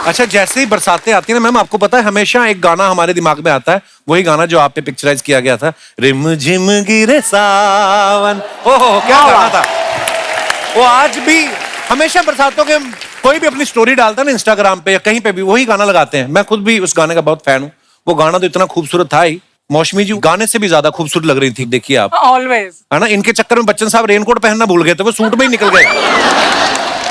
अच्छा, जैसे ही बरसातें आती है ना मैम, आपको पता है हमेशा एक गाना हमारे दिमाग में आता है, वही गाना जो आप पे पिक्चराइज किया गया था, रिम झिम गिरे सावन। ओहो, क्या गाना था वो। आज भी हमेशा बरसातों के कोई भी अपनी स्टोरी डालता है ना इंस्टाग्राम पे या कहीं पे भी, वही गाना लगाते हैं। मैं खुद भी उस गाने का बहुत फैन हूँ। वो गाना तो इतना खूबसूरत था ही। मौसमी जी गाने से भी ज्यादा खूबसूरत लग रही थी, देखिए आप। ऑलवेज है ना, इनके चक्कर में बच्चन साहब रेनकोट पहनना भूल गए थे, वो सूट में ही निकल गए।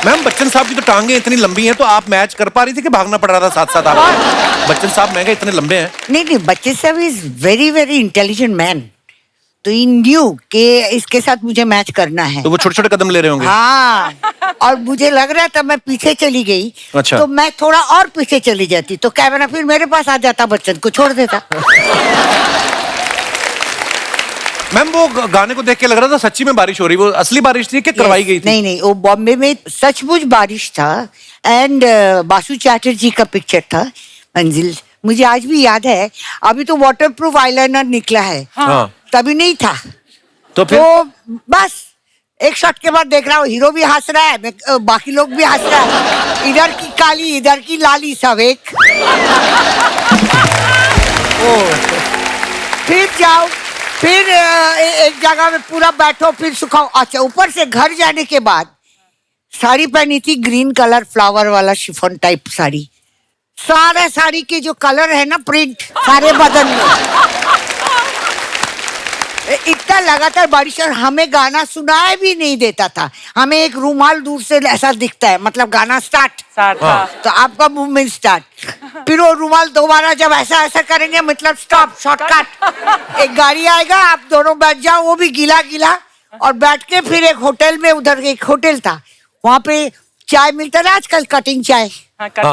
मैम, बच्चन साहब की तो टांगे इतनी लंबी हैं, तो आप मैच कर पा रही थी कि भागना पड़ रहा था साथ साथ आप? बच्चन साहब महंगे इतने लंबे हैं। नहीं, बच्चे साहब is very very intelligent man, तो इन न्यू कि इसके साथ मुझे मैच करना है। तो वो छोटे छोटे कदम ले रहे होंगे। हाँ, और मुझे लग रहा था मैं पीछे चली गई। अच्छा। तो मैं थोड़ा और पीछे चली जाती तो कैमरा फिर मेरे पास आ जाता, बच्चन को छोड़ देता। मैम, वो गाने को देख के लग रहा था सच्ची में बारिश हो रही। वो असली बारिश थी कि करवाई गई थी? नहीं, वो बॉम्बे में सचमुच बारिश था। एंड बासु चैटर्जी का पिक्चर था मंजिल। मुझे आज भी याद है। अभी तो वाटरप्रूफ आईलाइनर निकला है। हाँ। तभी नहीं था। तो फिर तो बस एक शॉट के बाद देख रहा हूँ हीरो भी हंस रहा है, बाकी लोग भी हंस रहा है। इधर की काली इधर की लाली, सब एक। फिर जाओ, फिर एक जगह में पूरा बैठो, फिर सुखाओ। अच्छा, ऊपर से घर जाने के बाद साड़ी पहनी थी ग्रीन कलर फ्लावर वाला शिफॉन टाइप साड़ी। सारा साड़ी के जो कलर है ना, प्रिंट सारे बदन में। इतना लगातार बारिश, और हमें गाना सुनाई भी नहीं देता था। हमें एक रुमाल दूर से ऐसा दिखता है, मतलब गाना स्टार्ट तो आपका मूवमेंट स्टार्ट। फिर वो रुमाल दोबारा जब ऐसा ऐसा करेंगे, मतलब स्टॉप, शॉर्टकट। एक गाड़ी आएगा, आप दोनों बैठ जाओ, वो भी गीला गीला, और बैठ के फिर एक होटल में, उधर एक होटल था, वहां पे चाय मिलता था आजकल, कटिंग चाय।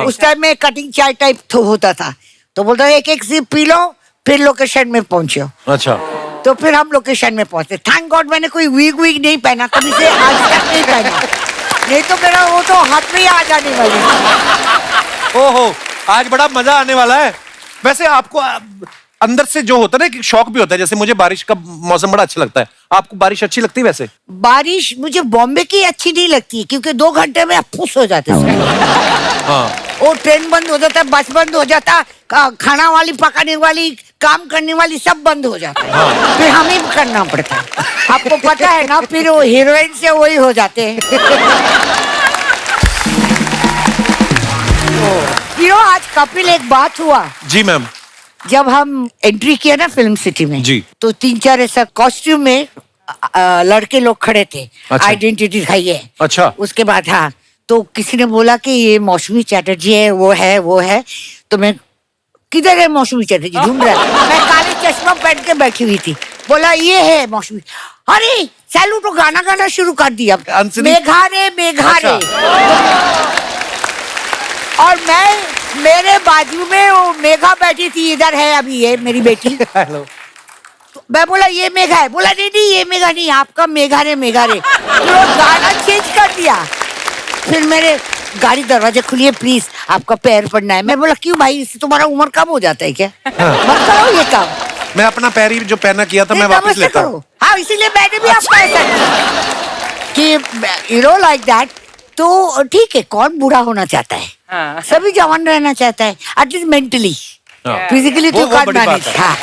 उस टाइम में कटिंग चाय टाइप तो होता था। तो बोलता एक एक सिप पी लो, फिर लोकेशन में पहुंचो। अच्छा। तो फिर हम लोकेशन में पहुंचे। थैंक गॉड मैंने कोई वीग नहीं पहना, कभी से आज तक नहीं पहना, नहीं तो मेरा वो तो हाथ में ही आ जाने वाली। ओहो, आज बड़ा मजा आने वाला है। वैसे आपको अंदर से जो होता है ना, एक शौक भी होता है। जैसे मुझे बारिश का मौसम बड़ा अच्छा लगता है। आपको बारिश अच्छी लगती है? वैसे बारिश मुझे बॉम्बे की अच्छी नहीं लगती, क्योंकि 2 घंटे में आप फुस हो जाते हैं। हाँ। वो ट्रेन बंद हो जाता है, बस बंद हो जाता, खाना वाली पकाने वाली काम करने वाली सब बंद हो जाता है। हाँ। फिर हमें भी करना पड़ता है। आपको पता है ना, फिर वो हीरोइन से वही हो जाते हैं। आज कपिल, एक बात हुआ। जी मैम। जब हम एंट्री किया ना फिल्म सिटी में जी, तो 3-4 ऐसा कॉस्ट्यूम में लड़के लोग खड़े थे। अच्छा। आइडेंटिटी दिखाइए। अच्छा। उसके बाद हाँ, तो किसी ने बोला कि ये मौसमी चैटर्जी है, वो है। तो मैं, किधर है मौसमी चैटर्जी, ढूंढ रहा है। मैं काले चश्मा पहन के बैठी हुई थी। बोला ये है मौसमी। अरे चालू तो गाना शुरू कर दिया, मेघारे मेघारे। और मेरे बाजू में वो मेघा बैठी थी, इधर है अभी ये मेरी बेटी। हेलो। मैं बोला ये मेघा है। बोला नहीं ये मेघा नहीं, आपका मेघारे मेघारे। तो गाना चेंज कर दिया। फिर मेरे गाड़ी दरवाजे खुलिए प्लीज, आपका पैर पड़ना है। मैं बोला क्यों भाई, इससे तुम्हारा उम्र कम हो जाता है क्या? मत करो ये काम। मैं अपना पैर ही जो पहना किया था मैं वापस लेता हूँ। हाँ, इसीलिए मैंने भी आपको ऐसा किया कि यू नो लाइक दैट। तो ठीक है, कौन बूढ़ा होना चाहता है? हाँ। सभी जवान रहना चाहता है, एटलीस्ट मेंटली। फिजिकली तो काट मैनेज। हाँ।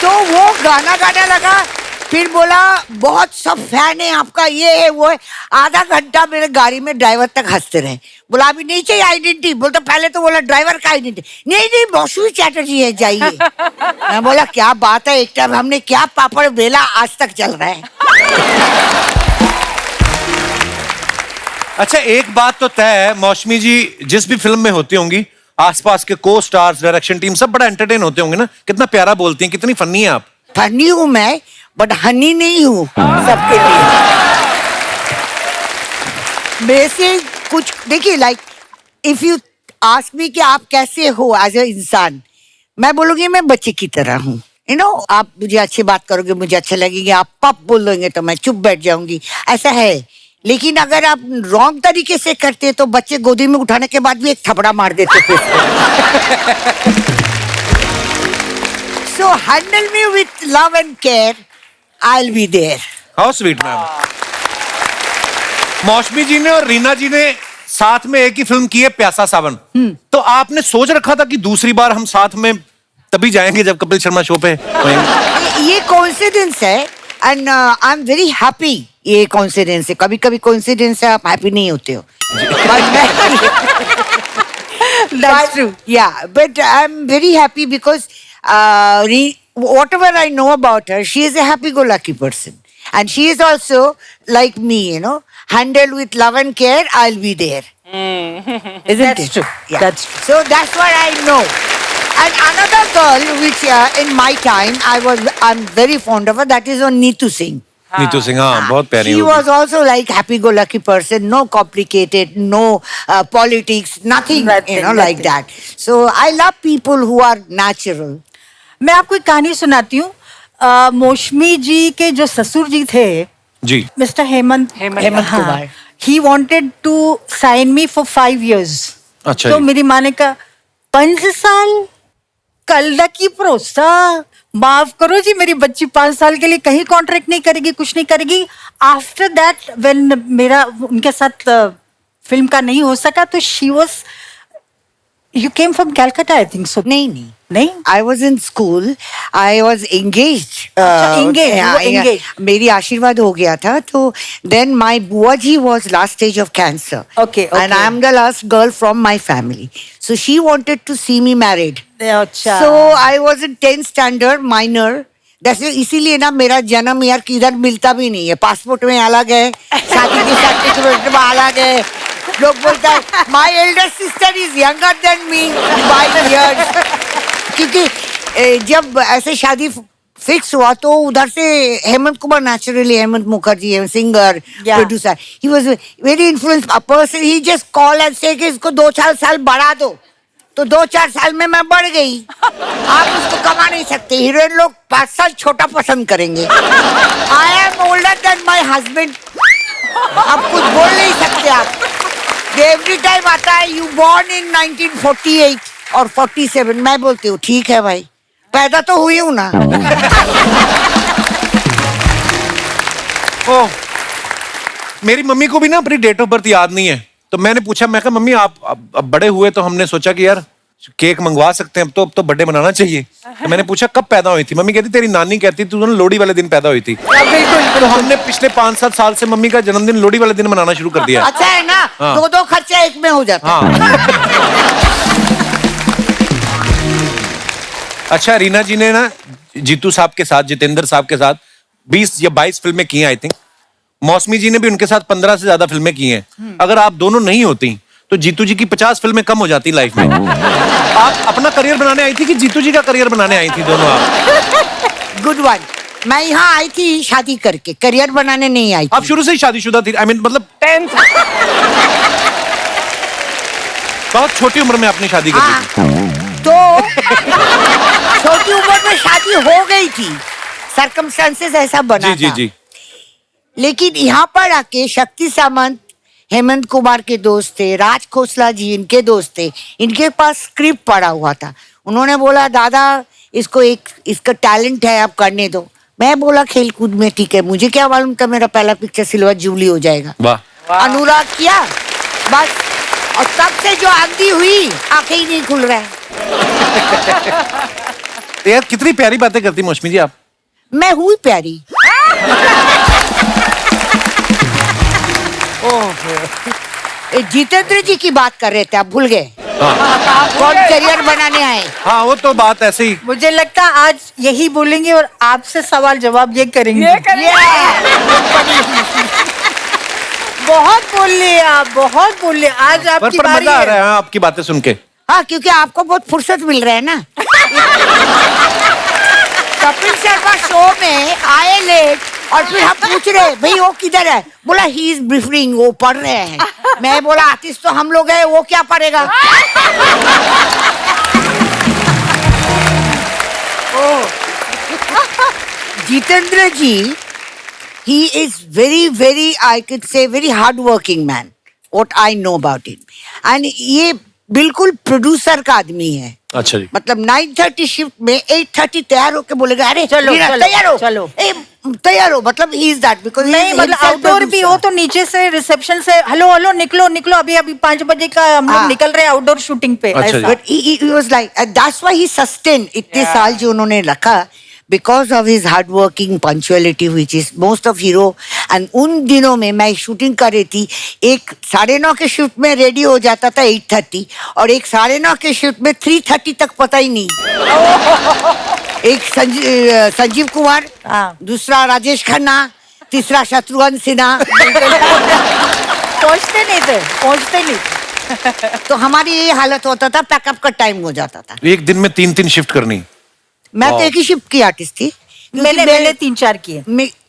तो वो गाना गाने लगा। फिर बोला बहुत सब फैन है आपका, ये है वो है। आधा घंटा मेरे गाड़ी में ड्राइवर तक हंसते रहे। बोला अभी नहीं चाहिए आइडेंटिटी। बोलता पहले तो बोला ड्राइवर का आइडेंटिटी। नहीं मौसमी चैटर्जी है, जाइए। मैं बोला क्या बात है, एक टाइम हमने क्या पापड़ बेला, आज तक चल रहा है। अच्छा, एक बात तो तय है, मौसमी जी जिस भी फिल्म में होती होंगी, आसपास के को स्टार्स, डायरेक्शन टीम सब बड़ा एंटरटेन होते होंगे ना। कितना प्यारा बोलती हैं, कितनी फनी है आप। फनी हूँ मैं, बट हनी नहीं हूँ सबके लिए। वैसे कुछ देखिए, like if you ask me कि आप कैसे हो एज ए इंसान, मैं बोलूंगी मैं बच्चे की तरह हूँ। यू नो, आप मुझे अच्छी बात करोगे, मुझे अच्छा लगेंगे। आप पप बोल दोगे तो मैं चुप बैठ जाऊंगी, ऐसा है। लेकिन अगर आप रॉन्ग तरीके से करते तो बच्चे गोदी में उठाने के बाद भी एक थपड़ा मार देते थे। So handle me with love and care, I'll be there. How sweet ma'am. मौसमी जी ने और रीना जी ने साथ में एक ही फिल्म की है प्यासा सावन, तो आपने सोच रखा था कि दूसरी बार हम साथ में तभी जाएंगे जब कपिल शर्मा शो पे होंगे? ये कोइंसिडेंस है and I am very happy. ये कोइंसिडेंस है, कभी कभी कोइंसिडेंस है आप हैप्पी नहीं होते हो। That's true. Yeah, but I'm very happy because whatever I know about her, she is a happy-go-lucky person, and she is also like me, you know, handled with love and care. I'll be there. Isn't That's it? true. Yeah. That's true. So that's what I know. And another girl, which in my time I'm very fond of her. That is on Neetu Singh. Neetu Singh, हाँ बहुत प्यारी She होगी। was also like happy-go-lucky person, no complicated, no politics, nothing, like that. So I love people who are natural. मैं आपको एक कहानी सुनाती हूँ। मौसमी जी के जो ससुर जी थे, जी, mister Hemant Kumar. He wanted to sign me for 5 years। अच्छा तो जी। मेरी माँ ने कहा 5 साल कल की भरोसा, माफ करो जी, मेरी बच्ची 5 साल के लिए कहीं कॉन्ट्रैक्ट नहीं करेगी, कुछ नहीं करेगी। आफ्टर दैट व्हेन मेरा उनके साथ फिल्म का नहीं हो सका, तो she was, you came from Calcutta I think so. नहीं नहीं, I was in school. I was engaged. अच्छा, engaged, you were engaged. मेरी आशीर्वाद हो गया था, तो then my बुआ जी was last stage of cancer. Okay, And I am the last girl from my family. So she wanted to see me married. अच्छा। So I was in 10th standard, minor. जैसे इसीलिए ना मेरा जन्म यार किधर मिलता भी नहीं है, पासपोर्ट में अलग है, शादी के सर्टिफिकेट में अलग है। लोग बोलता है my elder sister is younger than me by years, क्योंकि जब ऐसे शादी फिक्स हुआ तो उधर से हेमंत कुमार, नेचुरली हेमंत मुखर्जी है singer, producer, he was very influence person. He just call and say कि इसको 2-4 साल बढ़ा दो, तो 2-4 साल में मैं बढ़ गई। आप उसको कमा नहीं सकते, हीरोइन लोग 5 साल छोटा पसंद करेंगे। I am older than my husband, आप कुछ बोल नहीं सकते। आप एवरी टाइम आता है यू बॉर्न इन 1948 और 47, मैं बोलती हूँ ठीक है भाई, पैदा तो हुई हूँ ना। ओह, मेरी मम्मी को भी ना अपनी डेट ऑफ बर्थ याद नहीं है, तो मैंने पूछा, मैं कहा मम्मी आप अब बड़े हुए तो हमने सोचा कि यार केक मंगवा सकते हैं, अब तो बर्थडे मनाना चाहिए। तो मैंने पूछा कब पैदा हुई थी, मम्मी कहती तेरी नानी कहती तू ना लोहड़ी वाले दिन पैदा हुई थी। बिल्कुल। तो हमने पिछले 5-7 साल से मम्मी का जन्मदिन लोहड़ी वाले दिन मनाना शुरू कर दिया। अच्छा है ना, हाँ। 2 खर्चा एक में हो जाता है। हाँ। अच्छा, रीना जी ने ना जीतू साहब के साथ, जितेंद्र साहब के साथ 20 या 22 फिल्में की हैं आई थिंक। मौसमी जी ने भी उनके साथ 15 से ज्यादा फिल्में की हैं। अगर आप दोनों नहीं होती तो जीतू जी की 50 फिल्में कम हो जाती लाइफ में। आप अपना करियर बनाने आई थी कि जीतू जी का करियर बनाने आई थी, दोनों आप? Good one. मैं यहाँ आई थी शादी करके, करियर बनाने नहीं आई थी। आप शुरू से ही शादीशुदा थी, आई मीन मतलब 10th बहुत छोटी उम्र में आपने शादी कर ली थी। तो छोटी उम्र में शादी हो गई थी, सर्कमस्टेंसेस ऐसा बना जी जी था। जी। लेकिन यहाँ पर आके शक्ति सामंत हेमंत कुमार के दोस्त थे, राज खोसला जी इनके दोस्त थे, इनके पास स्क्रिप्ट पड़ा हुआ था। उन्होंने बोला दादा इसको इसका टैलेंट है, आप करने दो। मैं बोला खेल कूद में ठीक है, मुझे क्या मालूम था मेरा पहला पिक्चर सिल्वर जुबली हो जाएगा। वाह। अनुराग किया बस, और तब से जो आंधी हुई आंखें ही नहीं खुल रहा है। यार कितनी प्यारी बातें करती मौसमी जी आप। मैं हुई प्यारी। जितेंद्र जी की बात कर रहे थे, आप भूल गए? कौन करियर बनाने आए? हाँ वो तो बात ऐसे ही। मुझे लगता है आज यही बोलेंगे और आपसे सवाल जवाब ये करेंगे। बहुत बोल लिए आप, बहुत बोल लिए। आज आपकी पर बारी मजा आ है। रहा है आपकी बातें सुन के। हाँ, क्योंकि आपको बहुत फुर्सत मिल रहा है ना। कपिल शर्मा शो में आए लेट और फिर हम पूछ रहे भाई वो किधर है, बोला ही इज ब्रीफिंग, वो पढ़ रहे हैं। मैं बोला आर्टिस्ट तो हम लोग हैं, वो क्या पढ़ेगा? जितेंद्र जी, he is very I could say very hard working man, what I know about him, and ये बिल्कुल प्रोड्यूसर का आदमी है। अच्छा जी। मतलब 9:30 शिफ्ट में 8:30 तैयार होके बोलेगा अरे चलो, रीना, चलो, तैयार हो, चलो। तैयार हो, मतलब ही इज दैट बिकॉज नहीं मतलब आउटडोर भी हो तो नीचे से रिसेप्शन से हेलो हेलो निकलो निकलो, अभी अभी 5 बजे का हम लोग हाँ। निकल रहे हैं आउटडोर शूटिंग पे, अच्छा जी। ऐसा। But he was like, that's why he sustained इतने साल जो उन्होंने रखा, because of his hard working punctuality which is most of hero. And उन दिनों में मैं शूटिंग कर रही थी, एक 9:30 के शिफ्ट में रेडी हो जाता था 8:30, और एक 9:30 के शिफ्ट में 3:30 तक पता ही नहीं। एक संजीव कुमार, हाँ। दूसरा राजेश खन्ना, तीसरा शत्रुघ्न सिन्हा। पहुंचते नहीं थे। तो हमारी ये हालत होता था, पैकअप का टाइम हो जाता था। एक दिन में 3-3 शिफ्ट करनी। मैं तो एक ही शिफ्ट की आर्टिस्ट थी। मैंने 3-4 किए।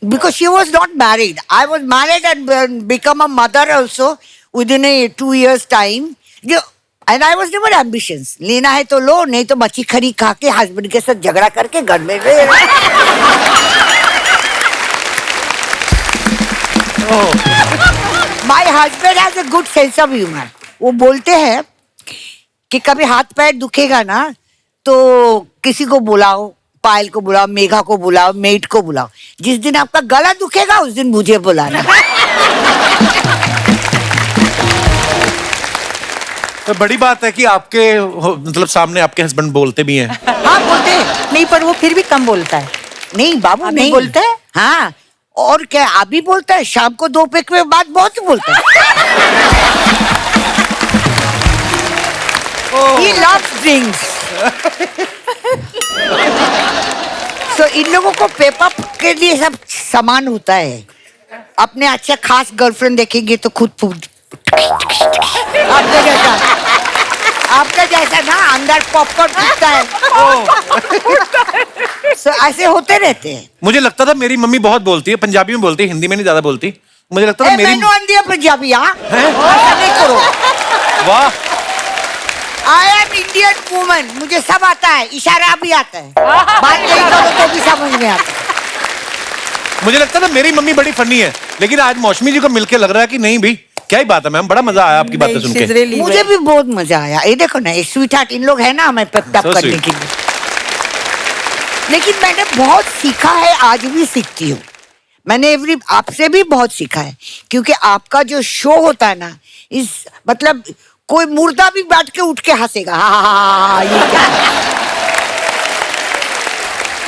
Because she was not married. I was married and become a mother also within a 2 years time. And I was never ambitious. लेना है तो लो, नहीं तो मच्छी खरी खा के हस्बैंड के साथ झगड़ा करके घर में रहे। My husband has a good sense of humor. वो बोलते हैं कि कभी हाथ पैर दुखेगा ना तो किसी को बुलाओ, पायल को बुलाओ, मेघा को बुलाओ, मेट को बुलाओ। जिस दिन आपका गला दुखेगा उस दिन मुझे बुलाना। तो बड़ी बात है कि आपके मतलब सामने आपके हस्बैंड बोलते भी हैं। हाँ बोलते हैं। नहीं पर वो फिर भी कम बोलता है। नहीं बाबू अभी नहीं बोलता है? हाँ, और क्या अभी बोलता है, शाम को 2 पैक में बाद बहुत बोलता है। He loves drinks. So इन लोगों को पेपअप के लिए सब सामान होता है। अपने अच्छा खास गर्लफ्रेंड देखेंगे तो खुद आपका जैसा ना अंदर पॉपकॉर्न फूटता है। So ऐसे होते रहते हैं। मुझे लगता था मेरी मम्मी बहुत बोलती है, पंजाबी में बोलती है, हिंदी में नहीं ज्यादा बोलती। मुझे लगता था मेरी मैंने आंधी पंजाबी, हाँ ऐसा नहीं करो। वाह, आई एम इंडियन वुमन, मुझे सब आता है, इशारा भी आता है, बात नहीं करो तो भी समझ में आता है। मुझे लगता था मेरी मम्मी बड़ी फनी है, लेकिन आज मौसमी जी को मिलके लग रहा है कि नहीं भाई, क्या ही बात है मैम, बड़ा मजा आया आपकी बातें सुन के। मुझे भी बहुत मजा आया। ये देखो ना, ये स्वीट हार्ट इन लोग है ना हमें पेप So करने sweet. के लिए। लेकिन मैंने बहुत सीखा है, आज भी सीखती हूँ। मैंने आपसे भी बहुत सीखा है, क्योंकि आपका जो शो होता है ना, इस मतलब कोई मुर्दा भी बैठ के उठ के हंसेगा। हाँ, ये क्या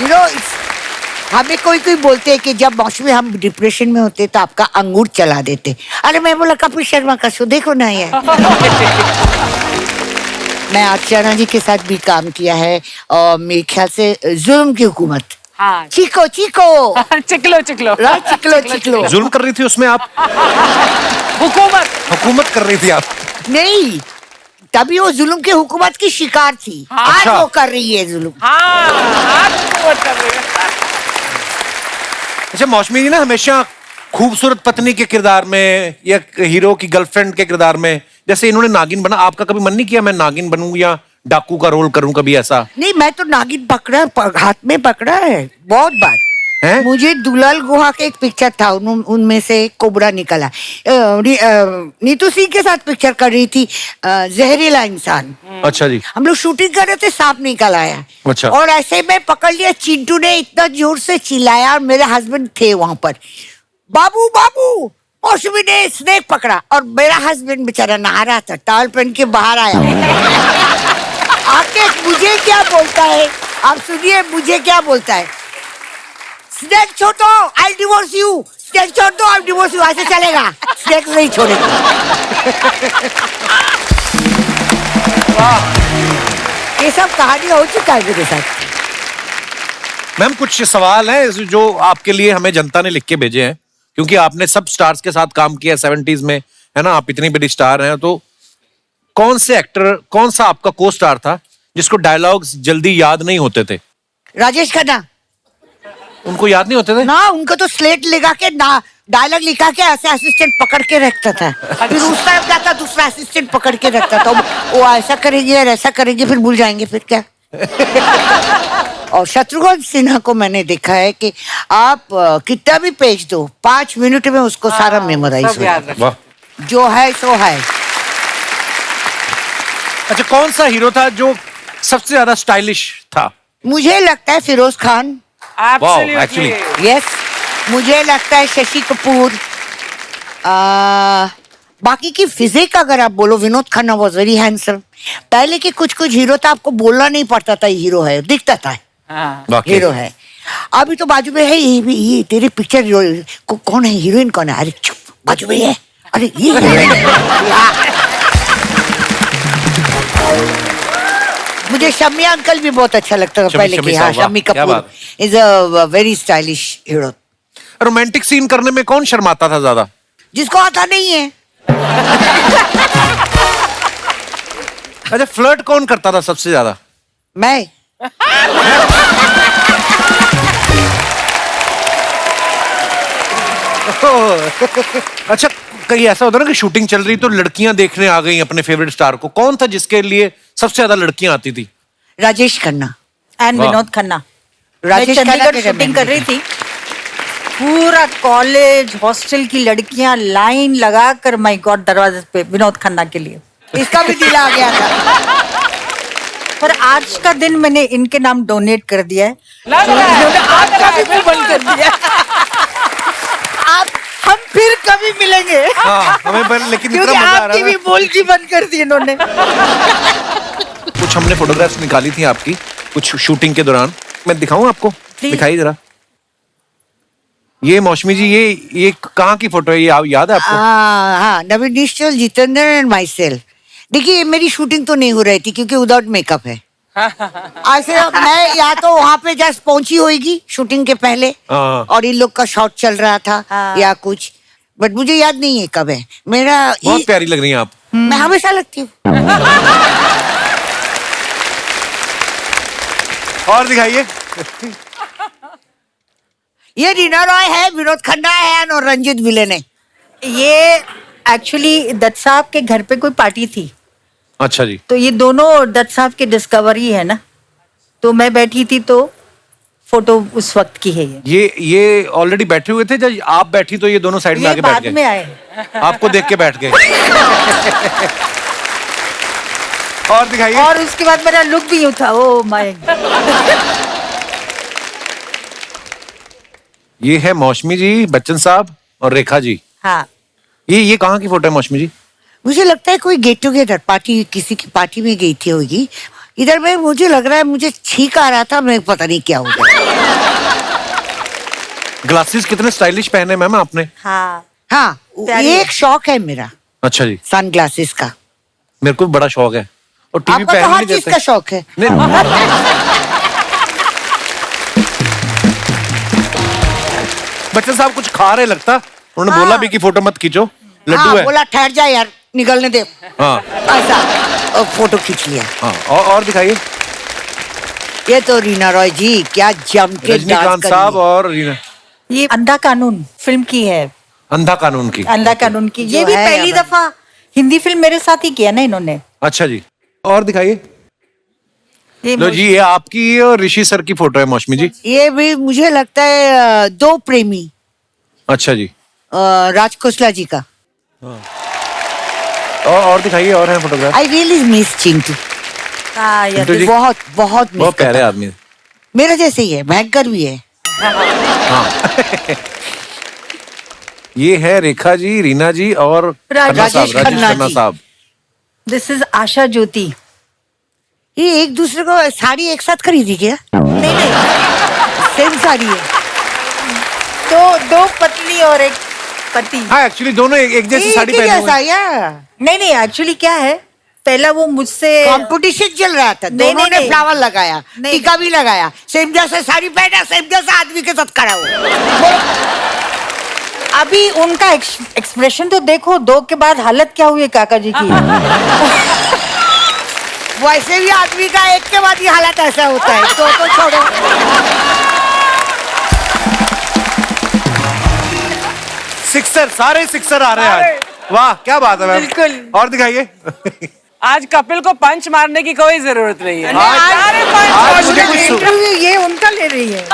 you know, हमें कोई कोई बोलते हैं कि जब मौसमी हम डिप्रेशन में होते तो आपका अंगूर चला देते। अरे मैं बोला कपिल शर्मा का शो देखो ना ये। मैं अर्चना जी के साथ भी काम किया है, और मेरे ख्याल से जुल्म की हुकूमत। हाँ। चिको चिको चिकलो चिकलो चिकलो चिकलो जुल्म कर रही थी उसमें आप? हुकूमत कर रही थी आप? नहीं, तभी वो जुल्म की हुकूमत की शिकार थी। हाँ। आज अच्छा। वो कर रही है जुल्म। हाँ हुकूमत कर रही है। अच्छा, मौसमी जी ना हमेशा खूबसूरत पत्नी के किरदार में या हीरो की गर्लफ्रेंड के किरदार में, जैसे इन्होंने नागिन बना, आपका कभी मन नहीं किया मैं नागिन बनूं या डाकू का रोल करूं कभी ऐसा? नहीं, मैं तो नागिन हाथ में पकड़ा है बहुत बार। हैं? मुझे दुलाल गुहा के एक पिक्चर था, उनमें से एक कोबरा निकला। नीतू सिंह के साथ पिक्चर कर रही थी, जहरीला इंसान। अच्छा जी। हम लोग शूटिंग कर रहे थे, सांप निकल आया। अच्छा। और ऐसे में पकड़ लिया, चिंटू ने इतना जोर से चिल्लाया, और मेरे हस्बैंड थे वहां पर। बाबू बाबू, मौसमी ने स्नेक पकड़ा, और मेरा हस्बैंड बेचारा नहा रहा था, टॉवल पहन के बाहर आया। आके मुझे क्या बोलता है, आप सुनिए मुझे क्या बोलता है, स्नेक छोड़ दो, आई डिवोर्स यू, स्नेक छोड़ दो, आई डिवोर्स यू। ऐसे चलेगा, स्नेक नहीं छोड़ेगा। ये सब कहानी हो चुका है मेरे साथ। मैम कुछ सवाल हैं जो आपके लिए हमें जनता ने लिख के भेजे हैं, क्योंकि आपने सब स्टार्स के साथ काम किया 70s में, है ना, आप इतनी बड़ी स्टार हैं, तो कौन से एक्टर, कौन सा आपका को स्टार था जिसको डायलॉग्स जल्दी याद नहीं होते थे? राजेश खन्ना। उनको याद नहीं होते थे? ना, उनको तो स्लेट लगा के ना डायलॉग लिखा के ऐसे असिस्टेंट पकड़ के रखता था, फिर उस टाइम जाता दूसरा असिस्टेंट पकड़ के रखता था। वो ऐसा करेंगे और ऐसा करेंगे, फिर भूल जाएंगे, फिर क्या। और शत्रुघ्न सिन्हा को मैंने देखा है कि आप कितना भी पेज दो, 5 मिनट में उसको सारा मेमोराइज हो जाता है। वाह। जो है सो है। अच्छा, कौन सा हीरो था जो सबसे ज्यादा स्टाइलिश था? मुझे लगता है Firoz Khan. Wow, actually. Yes, मुझे लगता है शशि कपूर। बाकी की फिजिक अगर आप बोलो, Vinod Khanna was very handsome. पहले के कुछ कुछ हीरो था, आपको बोलना नहीं पड़ता था हीरो है, दिखता था वाकई। हीरो है। अभी तो बाजू में है ये तेरे पिक्चर कौन है, हीरोइन कौन है? अरे चुप, बाजू में है, अरे ये heroine है। मुझे शम्मी अंकल भी बहुत अच्छा लगता था पहले शम्मी की। हाँ, साहब, वाह, शम्मी क्या कपूर बात is a very stylish hero. Romantic scene करने में कौन शर्माता था ज्यादा? जिसको आता नहीं है। अच्छा, फ्लर्ट कौन करता था सबसे ज्यादा? मैं। अच्छा, कहीं ऐसा होता ना कि शूटिंग चल रही तो लड़कियां देखने आ गई अपने फेवरेट स्टार को, कौन था जिसके लिए सबसे ज्यादा लड़कियां आती थी? राजेश खन्ना। एंड वाह। विनोद खन्ना। मैं राजेश खन्ना चंडीगढ़ के शूटिंग जमाने कर रही थी, पूरा कॉलेज हॉस्टल की लड़कियां लाइन लगाकर, माय गॉड, दरवाजे पे विनोद खन्ना के लिए। इसका भी दिल आ गया था। पर आज का दिन मैंने इनके नाम डोनेट कर दिया है। लग रहा है, इन्होंने आज लग का रहा है, भी बंद कर दिया। आप हम फिर कभी मिलेंगे, हाँ, हमें पर लेकिन इतना क्योंकि मजा आ आपकी रहा भी है। बोलती बंद कर दी इन्होंने। कुछ हमने फोटोग्राफ्स निकाली थी आपकी कुछ शूटिंग के दौरान, मैं दिखाऊं आपको? Please. दिखाइए जरा। ये मौसमी जी, ये कहाँ की फोटो है? ये याद है आपको? हाँ, नवीन निश्चल, जितेंद्र एंड माई सेल्फ। देखिए, मेरी शूटिंग तो नहीं हो रही थी क्योंकि विदाउट मेकअप है। ऐसे मैं या तो वहाँ पे जस्ट पहुंची होगी शूटिंग के पहले, हाँ। और इन लोग का शॉट चल रहा था हाँ। या कुछ, बट मुझे याद नहीं है कब है मेरा। बहुत प्यारी लग रही हैं आप। मैं हमेशा लगती हूँ। और दिखाइए। ये रीना रॉय है, विनोद खन्ना है और रंजीत विलेन है। ये एक्चुअली दत्त साहब के घर पे कोई पार्टी थी, अच्छा जी। तो ये दोनों दत्त साहब की डिस्कवरी है ना, तो मैं बैठी थी तो फोटो उस वक्त की है ये ऑलरेडी बैठे हुए थे, जब आप बैठी तो ये दोनों साइड में ये आके बैठ बाद में गए, आए। आपको देख के बैठ गए। और दिखाइए। और उसके बाद मेरा लुक भी यूं था, ओ माय। ये है मौसमी जी, बच्चन साहब और रेखा जी। हाँ, ये कहाँ की फोटो है मौसमी जी? मुझे लगता है कोई गेट टुगेदर पार्टी, किसी की पार्टी में गई थी होगी। इधर में मुझे लग रहा है, मुझे छींक आ रहा था, मैं पता नहीं क्या होगा। ग्लासेस कितने स्टाइलिश पहने मैम आपने। हाँ, हाँ, प्यारी ये है। एक शौक है मेरा, अच्छा जी, सन ग्लासेस का। मेरे को भी बड़ा शौक है, और टीवी आपका पे तो नहीं हर चीज देते। का शौक है। नहीं। बच्चन साहब कुछ खा रहे लगता, उन्होंने हाँ। बोला भी कि फोटो मत खींचो, लड्डू हाँ, है। बोला ठहर जा यार, निकलने दे। हाँ ऐसा और फोटो खींच लिया। हाँ, और दिखाइए। ये तो रीना रॉय जी क्या जम के डांस रजनीकांत कर साहब रही है। और रीना। ये अंधा कानून फिल्म की है, अंधा कानून की। अंधा कानून की। ये जो भी है पहली अब- दफा हिंदी फिल्म मेरे साथ ही किया ना इन्होंने। अच्छा जी, और दिखाइए। ये लो जी, ये आपकी और ऋषि सर की फोटो है मौसमी जी। ये भी मुझे लगता है दो प्रेमी, अच्छा जी, राज खोसला जी का। और दिखाइए, और है photograph. I really miss Chintu. हाँ, ये चिंटू जी। बहुत बहुत मिस बहुत प्यारे करता हूँ। आदमी है। मेरा जैसे ही है, भयंकर भी है। ये है रेखा जी, रीना जी और राजेश राजेश खन्ना खन्ना जी। साहब। दिस इज आशा ज्योति। ये एक दूसरे को साड़ी एक साथ खरीदी क्या? नहीं नहीं, सेम साड़ी है। दो पत्नी और एक पति। हाँ, एक्चुअली दोनों एक जैसी एक साड़ी ही पहने हुए जैसा हैं। या नहीं नहीं, एक्चुअली क्या है, पहला वो मुझसे कंपटीशन चल रहा था, नहीं, दोनों ने नहीं। फ्लावर लगाया, नहीं। टीका भी लगाया, सेम जैसा साड़ी पहना, सेम जैसा आदमी के साथ खड़ा हुआ। अभी उनका एक्सप्रेशन तो देखो, दो के बाद हालत क्या हुई है काका जी की। वैसे भी आदमी का एक के बाद ही हालत ऐसा होता है, तो छोड़ो। सिक्सर, सारे सिक्सर आ रहे हैं आज। वाह, क्या बात है मैम। बिल्कुल। और दिखाइए। आज कपिल को पंच मारने की कोई जरूरत नहीं है। आज- सारे पंच आज मार मुझे दिए। कुछ इंटरव्यू ये उनका ले रही है।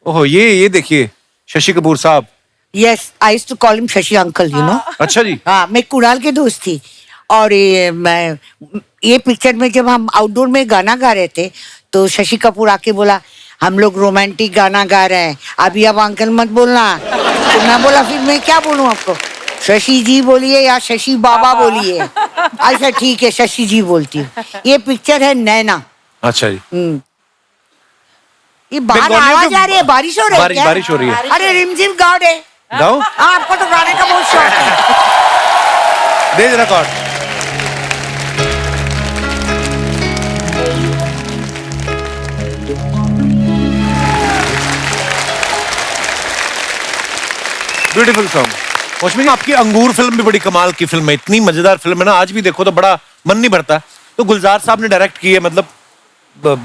ओहो, ये देखिए, Shashi Kapoor sahab. Yes, I used to call him Shashi uncle, you know. अच्छा जी। हाँ, मैं कुणाल के दोस्त थी, और ये पिक्चर में जब हम आउटडोर में गाना गा रहे थे, तो शशि कपूर आके बोला, हम लोग रोमांटिक गाना गा रहे हैं, अभी अब अंकल मत बोलना। तो मैं बोला फिर मैं क्या बोलूं आपको, शशि जी बोलिए या शशि बाबा बोलिए। अच्छा ठीक है, शशि जी बोलती हूँ। ये पिक्चर है नैना। अच्छा जी। ये बाहर बंगालियों आवाज के- आ रही है, बारिश हो रही है क्या? बारिश हो रही है। अरे रिमझिम गाओ दे। गाओ, हाँ, आपको तो गाने का बहुत शौक है। दे जरा कॉर्ड। Beautiful song. मौसमी जी, आपकी अंगूर फिल्म भी बड़ी कमाल की फिल्म है, इतनी मजेदार फिल्म है ना, आज भी देखो तो बड़ा मन नहीं भरता। तो गुलजार साहब ने डायरेक्ट की है, मतलब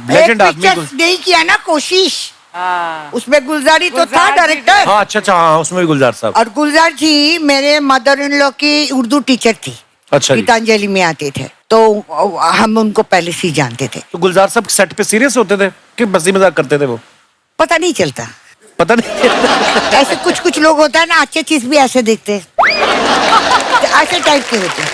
लेजेंड एक आदमी। पिक्चर नहीं किया ना कोशिश, हाँ। उसमें गुलजारी तो था गुलजार जी डायरेक्टर। हाँ अच्छा अच्छा, हाँ उसमें भी गुलजार साहब। और गुलजार जी मेरे मदर इन लॉ की उर्दू टीचर थी। अच्छा जी। गीतांजलि में आते थे, तो हम उनको पहले से ही जानते थे। तो गुलजार साहब सेट पे सीरियस होते थे कि बसी मजाक करते थे वो? पता नहीं चलता, पता नहीं। ऐसे कुछ कुछ लोग होता है ना, अच्छे चीज भी ऐसे देखते हैं, ऐसे टाइप के होते हैं।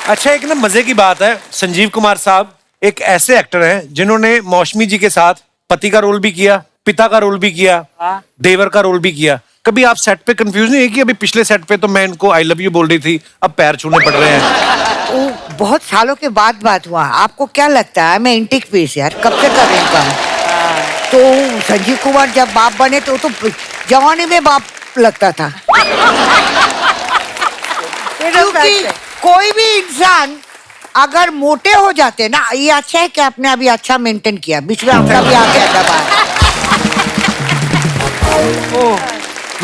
अच्छा, एक ना मजे की बात है, संजीव कुमार साहब एक ऐसे एक्टर हैं जिन्होंने मौसमी जी के साथ पति का रोल भी किया, पिता का रोल भी किया, देवर का रोल भी किया। कभी आप सेट पे कंफ्यूज नहीं है कि अभी पिछले सेट पे तो मैं इनको आई लव यू बोल रही थी, अब पैर छूने पड़ रहे हैं? वो बहुत सालों के बाद बात हुआ। आपको क्या लगता है मैं इंटिक पीस यार कब से कर रही हूँ काम? तो संजीव कुमार जब बाप बने तो जवानी में बाप लगता था। क्योंकि कोई भी इंसान अगर मोटे हो जाते ना, ये अच्छा है कि आपने अभी अच्छा मेंटेन किया, बीच में आपका भी आ गया दबा।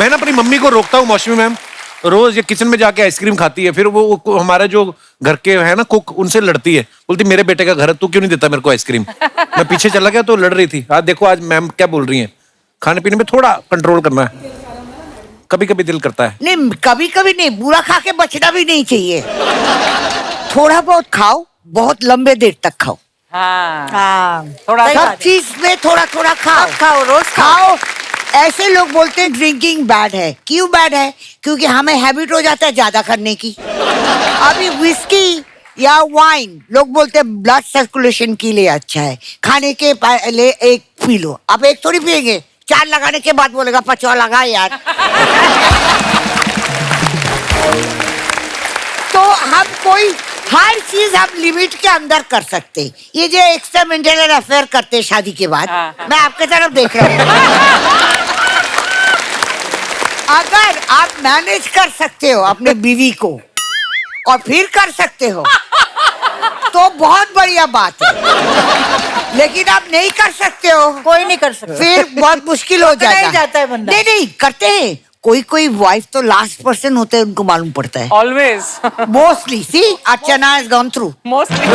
मैं ना अपनी मम्मी को रोकता हूँ मौसमी मैम, रोज ये किचन में जाके आइसक्रीम खाती है, फिर वो हमारे जो घर के है ना कुक, उनसे लड़ती है, बोलती मेरे बेटे का घर है, तू क्यों नहीं देता मेरे को आइसक्रीम? मैं पीछे चला गया तो लड़ रही थी। आज देखो, आज मैम क्या बोल रही हैं, खाने पीने में थोड़ा कंट्रोल करना है, कभी कभी दिल करता है। नहीं कभी कभी नहीं, बुरा खा के बचना भी नहीं चाहिए। थोड़ा बहुत खाओ, बहुत लंबे देर तक खाओ। हाँ। हाँ, थोड़ा सही सब बात है। चीज में थोड़ा थोड़ा खाओ। खाओ, रोज खाओ। ऐसे लोग बोलते हैं ड्रिंकिंग बैड है। क्यों बैड है? क्योंकि हमें हैबिट हो जाता है ज्यादा करने की। अभी विस्की या वाइन लोग बोलते हैं ब्लड सर्कुलेशन के लिए अच्छा है, खाने के पहले एक पी लो। अब एक थोड़ी पिएंगे, 4 लगाने के बाद बोलेगा 5 लगा यार। तो हम कोई हर चीज हम लिमिट के अंदर कर सकते। ये जो एक्स्ट्रा मेंटेनर अफेयर करते हैं शादी के बाद, मैं आपके तरफ देख रहा हूँ। अगर आप मैनेज कर सकते हो अपने बीवी को और फिर कर सकते हो तो बहुत बढ़िया बात है। लेकिन आप नहीं कर सकते हो, कोई नहीं कर सकता। फिर बहुत मुश्किल हो पकड़ा ही जाएगा। जाता है बंदा। नहीं नहीं करते हैं, कोई कोई वाइफ तो लास्ट पर्सन होते हैं, उनको मालूम पड़ता है। Always mostly see Archana has gone through. Mostly.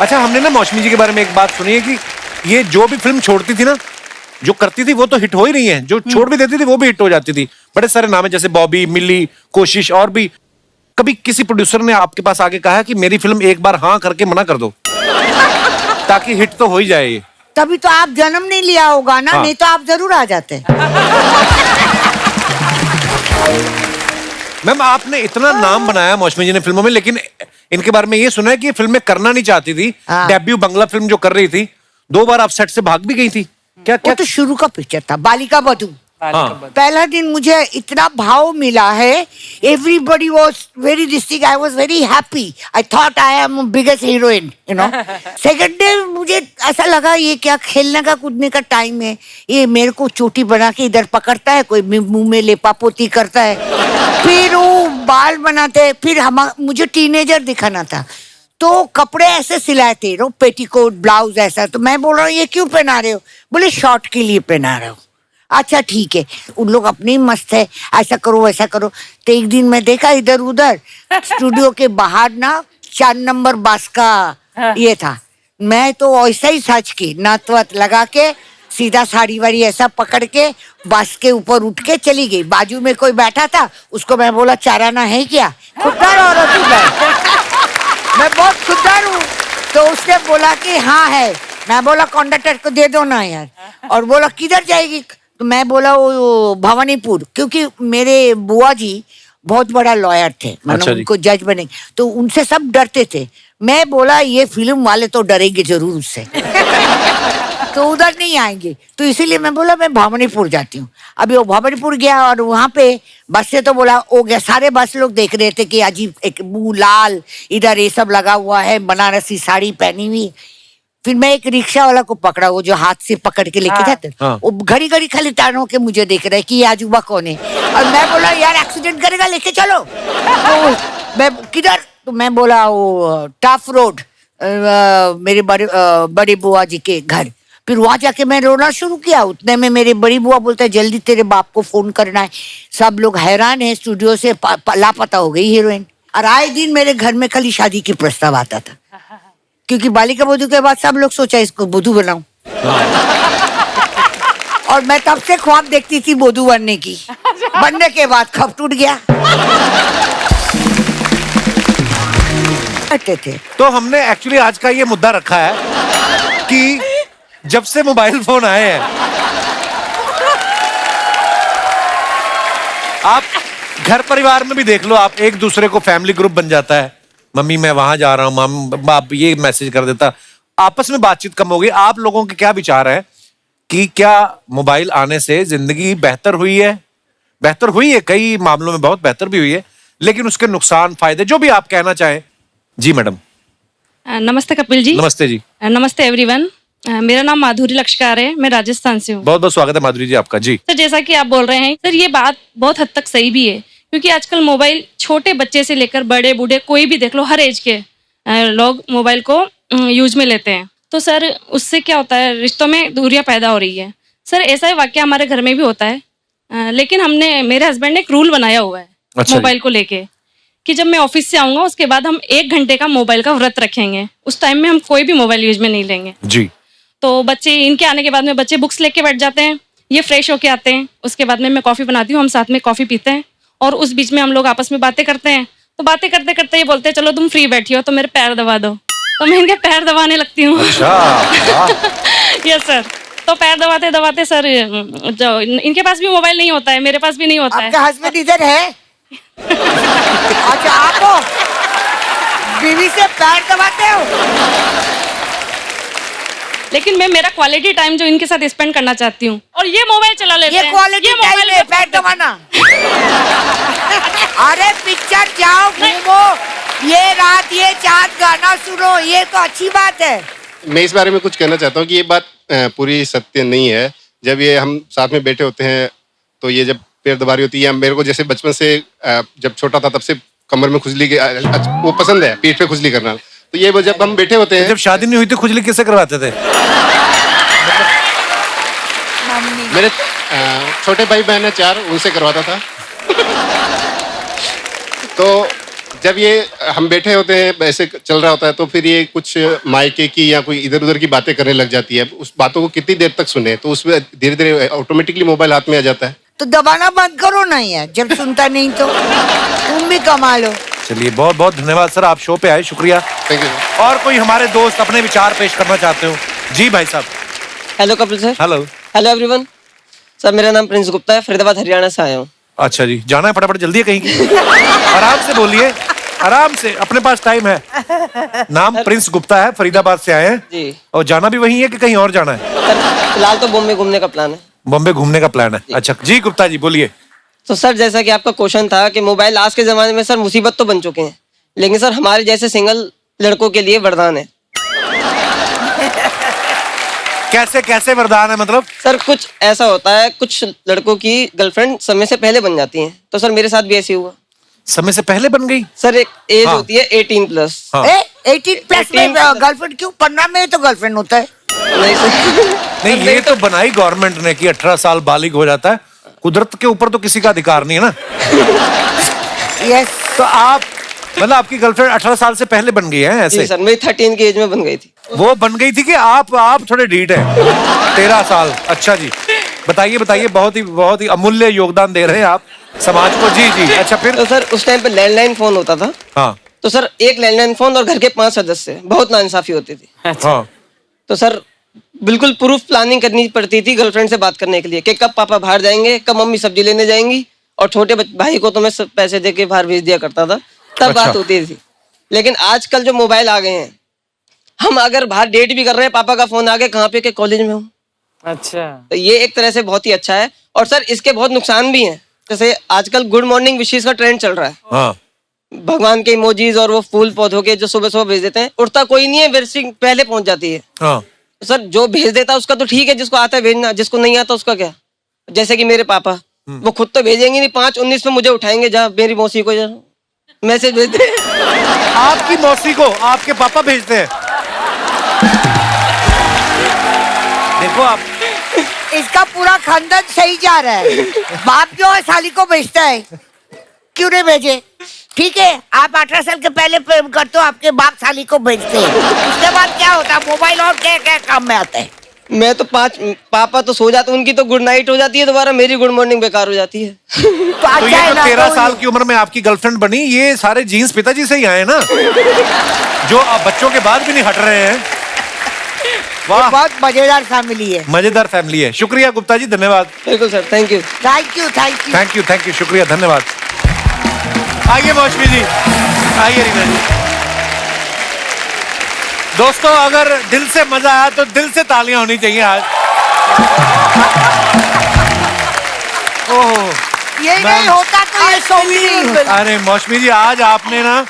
अच्छा, हमने ना मौसमी जी के बारे में एक बात सुनी है कि ये जो भी फिल्म छोड़ती थी ना, जो करती थी वो तो हिट हो ही रही है, जो छोड़ भी देती थी वो भी हिट हो जाती थी। बड़े सारे नाम है, जैसे बॉबी, मिली, कोशिश और भी। कभी किसी प्रोड्यूसर ने आपके पास आके कहा कि मेरी फिल्म एक बार हाँ करके मना कर दो ताकि हिट तो हो ही जाए ये? तभी तो आप जन्म नहीं लिया होगा ना, हाँ। नहीं तो आप जरूर आ जाते। मैम, आपने इतना नाम बनाया मौसमी जी ने फिल्मों में, लेकिन इनके बारे में ये सुना है कि ये फिल्में करना नहीं चाहती थी। हाँ। डेब्यू बंगला फिल्म जो कर रही थी, 2 बार आप सेट से भाग भी गई थी। क्या वो क्या? तो शुरू का पिक्चर था, बालिका बधू। हाँ। पहला दिन मुझे इतना भाव मिला है, everybody was very district, I was very happy, I thought I am biggest heroine, you know. Second day मुझे ऐसा लगा ये क्या खेलने का कूदने का टाइम है, ये मेरे को चोटी बना के इधर पकड़ता है, कोई मुंह में लेपापोती करता है, फिर वो बाल बनाते हैं, फिर मुझे टीनेजर दिखाना था तो कपड़े ऐसे सिलाए थे, नो पेटीकोट ब्लाउज ऐसा। तो मैं बोल रहा हूँ ये क्यों पहना रहे हो? बोले शॉर्ट के लिए पहना रहे हो। अच्छा ठीक है, उन लोग अपने ही मस्त है, ऐसा करो वैसा करो। तो एक दिन मैं देखा इधर उधर स्टूडियो के बाहर ना 4 नंबर बस का ये था, मैं तो ऐसा ही सच की नथ वथ लगा के सीधा साड़ी वाड़ी ऐसा पकड़ के बस के ऊपर उठ के चली गई। बाजू में कोई बैठा था, उसको मैं बोला चाराना है क्या? खुददार औरत हूँ मैं बहुत खुददार हूँ। तो उसने बोला कि हाँ है। मैं बोला कंडक्टर को दे दो ना यार। और बोला किधर जाएगी? तो मैं बोला वो भवानीपुर, क्योंकि मेरे बुआ जी बहुत बड़ा लॉयर थे, मतलब अच्छा जी। उनको जज बने, तो उनसे सब डरते थे। मैं बोला ये फिल्म वाले तो डरेंगे जरूर उससे तो उधर नहीं आएंगे, तो इसीलिए मैं बोला मैं भावनीपुर जाती हूँ। अभी वो भावनीपुर गया और वहां पे बस से तो बोला हो गया, सारे बस लोग देख रहे थे कि अजीब, एक मुंह लाल, इधर ये सब लगा हुआ है, बनारसी साड़ी पहनी हुई। फिर मैं एक रिक्शा वाला को पकड़ा, वो जो हाथ से पकड़ के लेके जाते, हाँ। वो घड़ी घड़ी खाली टाणों के मुझे देख रहा है कि ये अजूबा कौन है। और मैं बोला यार एक्सीडेंट करेगा, लेके चलो। तो मैं किधर, तो मैं बोला वो टाफ रोड, मेरे बड़े बुआ जी के घर। फिर वहां जाके मैं रोना शुरू किया। उतने में मेरी बड़ी बुआ बोलता है जल्दी तेरे बाप को फोन करना है, सब लोग हैरान है, स्टूडियो से लापता हो गई हीरोइन। और आए दिन मेरे घर में खाली शादी की प्रस्ताव आता था, क्योंकि बालिका बधू के बाद सब लोग सोचा इसको बधू बनाऊं और मैं तब से ख्वाब देखती थी बधू बनने की। बनने के बाद खप टूट गया। थे तो हमने एक्चुअली आज का ये मुद्दा रखा है कि जब से मोबाइल फोन आए हैं, आप घर परिवार में भी देख लो, आप एक दूसरे को फैमिली ग्रुप बन जाता है। मम्मी मैं वहां जा रहा हूँ, मम बाप ये मैसेज कर देता, आपस में बातचीत कम हो गई। आप लोगों के क्या विचार है कि क्या मोबाइल आने से जिंदगी बेहतर हुई है? बेहतर हुई है, कई मामलों में बहुत बेहतर भी हुई है, लेकिन उसके नुकसान फायदे जो भी आप कहना चाहें। जी मैडम। नमस्ते कपिल जी। नमस्ते जी। नमस्ते एवरीवन। मेरा नाम माधुरी लक्ष्कार है, मैं राजस्थान से हूँ। बहुत बहुत स्वागत है माधुरी जी आपका। जी सर, जैसा कि आप बोल रहे हैं सर, ये बात बहुत हद तक सही भी है, क्योंकि आजकल मोबाइल छोटे बच्चे से लेकर बड़े बूढ़े कोई भी देख लो, हर एज के लोग मोबाइल को यूज में लेते हैं। तो सर उससे क्या होता है, रिश्तों में दूरियां पैदा हो रही है। सर ऐसा ही वाकया हमारे घर में भी होता है, लेकिन मेरे हस्बैंड ने एक रूल बनाया हुआ है अच्छा मोबाइल को लेके, कि जब मैं ऑफिस से आऊंगा उसके बाद हम 1 घंटे का मोबाइल का व्रत रखेंगे। उस टाइम में हम कोई भी मोबाइल यूज में नहीं लेंगे। जी। तो बच्चे, इनके आने के बाद में बच्चे बुक्स लेके बैठ जाते हैं, ये फ्रेश होके आते हैं, उसके बाद में मैं कॉफी बनाती हूँ, हम साथ में कॉफी पीते हैं, और उस बीच में हम लोग आपस में बातें करते हैं। तो बातें करते करते ये बोलते हैं चलो तुम फ्री बैठी हो तो मेरे पैर दबा दो, तो मैं इनके पैर दबाने लगती हूँ। Yes sir. तो पैर दबाते दबाते सर, जो इनके पास भी मोबाइल नहीं होता है, मेरे पास भी नहीं होता है। आपका हस्बैंड इधर है? अच्छा, आप बीवी से पैर दबाते हो? लेकिन मैं मेरा क्वालिटी टाइम जो इनके साथ स्पेंड करना चाहती हूँ, और ये मोबाइल चला लेते हैं। ये क्वालिटी टाइम है पैर दबाना? अरे पिक्चर जाओ, घूमो, ये रात ये चाँद गाना सुनो, ये तो अच्छी बात है। मैं इस बारे में कुछ कहना चाहता हूँ कि ये बात पूरी सत्य नहीं है। जब ये हम साथ में बैठे होते हैं तो ये जब पैर दबा रही होती है, मेरे को जैसे बचपन से जब छोटा था तब से कमर में खुजली वो पसंद है, पीठ पे खुजली करना। तो ये वो जब हम बैठे होते हैं, जब शादी नहीं हुई थी खुजली किससे करवाते थे? मेरे छोटे भाई बहन है 4, उनसे करवाता था। तो जब ये हम बैठे होते हैं, ऐसे चल रहा होता है, तो फिर ये कुछ मायके की या कोई इधर उधर की बातें करने लग जाती है। उस बातों को कितनी देर तक सुने, तो उसमें धीरे धीरे ऑटोमेटिकली मोबाइल हाथ में आ जाता है। तो दबाना बंद करो ना यार, जब सुनता नहीं तो तुम भी कमा लो। चलिए बहुत बहुत धन्यवाद सर, आप शो पे आए, शुक्रिया। Thank you. और कोई हमारे दोस्त अपने विचार पेश करना चाहते हो? जी भाई साहब। Hello Kapil sir. Hello. Hello everyone. Sir मेरा नाम प्रिंस गुप्ता है, फरीदाबाद हरियाणा से आया हूँ। अच्छा जी, जाना है फटाफट, जल्दी है कहीं की? आराम से बोलिए, आराम से, अपने पास टाइम है। नाम प्रिंस गुप्ता है, फरीदाबाद से आए हैं जी। और जाना भी वही है कि कहीं और जाना है? सर फिलहाल तो बॉम्बे घूमने का प्लान है। बॉम्बे घूमने का प्लान है? अच्छा जी गुप्ता जी बोलिए। तो सर जैसा कि आपका क्वेश्चन था कि मोबाइल आज के जमाने में सर मुसीबत तो बन चुके हैं, लेकिन सर हमारे जैसे सिंगल लड़कों के लिए वरदान है। कैसे कैसे वरदान है मतलब? सर कुछ ऐसा होता है, कुछ लड़कों की गर्लफ्रेंड समय से पहले बन जाती है, तो सर मेरे साथ भी ऐसे हुआ। समय से पहले बन गई? सर एक एज हाँ। होती है 18+। हाँ। 18+ में गर्लफ्रेंड क्यों? 15 में तो गर्लफ्रेंड होता है। नहीं सर। नहीं, ये तो बनाई गवर्नमेंट ने कि 18 साल बालिग हो जाता है। कुदरत के ऊपर तो किसी का अधिकार नहीं है ना। यस। तो आप मतलब आपकी गर्लफ्रेंड 18 साल से पहले बन गई है ऐसे? जी सर, मेरी 13 की एज में बन गई थी। वो बन गई थी कि आप थोड़े ढीठ हैं? 13 साल। अच्छा जी, बताइए बताइए, बहुत ही अमूल्य योगदान दे रहे हैं आप समाज को। जी जी। अच्छा फिर? तो सर उस टाइम पे लैंडलाइन फोन होता था। हाँ। तो सर एक लैंडलाइन फोन और घर के 5 सदस्य, बहुत नाइंसाफी होती थी। हाँ। तो सर बिल्कुल प्रूफ प्लानिंग करनी पड़ती थी गर्लफ्रेंड से बात करने के लिए कि कब पापा बाहर जाएंगे, कब मम्मी सब्जी लेने जाएंगी, और छोटे भाई को तो मैं सब पैसे दे के बाहर भेज दिया करता था, तब अच्छा। बात होती थी। लेकिन आजकल जो मोबाइल आ गए हैं, हम अगर बाहर डेट भी कर रहे हैं, पापा का फोन आ गया, कहाँ पे, के कॉलेज में हूँ। अच्छा। तो ये एक तरह से बहुत ही अच्छा है। और सर इसके बहुत नुकसान भी हैं। जैसे आजकल गुड मॉर्निंग विशेष का ट्रेंड चल रहा है, हाँ भगवान के इमोजीज और वो फूल पौधों के जो सुबह सुबह भेज देते हैं, उड़ता कोई नहीं है, विशिंग पहले पहुंच जाती है। हाँ सर जो भेज देता है उसका तो ठीक है, जिसको आता है भेजना, जिसको नहीं आता उसका क्या। जैसे कि मेरे पापा, वो खुद तो भेजेंगे नहीं, 5:19 पे मुझे उठाएंगे, जहाँ मेरी मौसी को मैसेज भेज दे। आपकी मौसी को आपके पापा भेजते हैं। देखो आप, इसका पूरा खानदान सही जा रहा है। बाप जो है साली को भेजता है, क्यों नहीं भेजे? ठीक है, आप 18 साल के पहले प्रेम करते हो, आपके बाप साली को भेजते हैं। उसके बाद क्या होता है? मोबाइल और क्या क्या काम में आता है? मैं तो पापा तो सो जाते, उनकी तो गुड नाइट हो जाती है, दोबारा मेरी गुड मॉर्निंग बेकार हो जाती है। तो तो अच्छा ये है जो ना, 13 तो साल की उम्र में आपकी गर्लफ्रेंड बनी, ये सारे जीन्स पिताजी से ही आए ना, जो अब बच्चों के बाद भी नहीं हट रहे हैं। ये वाह, बहुत मजेदार फैमिली है। मजेदार फैमिली है। शुक्रिया गुप्ता जी, धन्यवाद। बिल्कुल sir, thank you. Thank you, thank you. Thank you, शुक्रिया, धन्यवाद। आइए मौसमी जी, आइए रीना जी। दोस्तों, अगर दिल से मजा आया तो दिल से तालियां होनी चाहिए आज। ओह, ये नहीं होता तो ये शो भी नहीं होता। अरे मौसमी जी, आज आपने ना,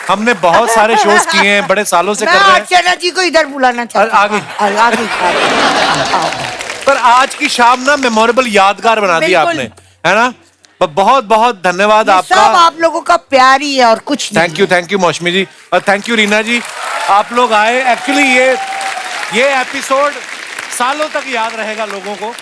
हमने बहुत सारे शोज किए हैं, बड़े सालों से मैं कर रहे हैं, अर्चना जी को इधर बुलाना चाहता हूँ। आगे। आगे। पर आज की शाम ना मेमोरेबल, यादगार बना दी बिल्कुल। आपने, है ना। बहुत बहुत धन्यवाद ये आपका। सब आप लोगों का प्यार ही है और कुछ नहीं। थैंक यू मौसमी जी, और थैंक यू रीना जी, आप लोग आए। एक्चुअली ये एपिसोड सालों तक याद रहेगा लोगों को।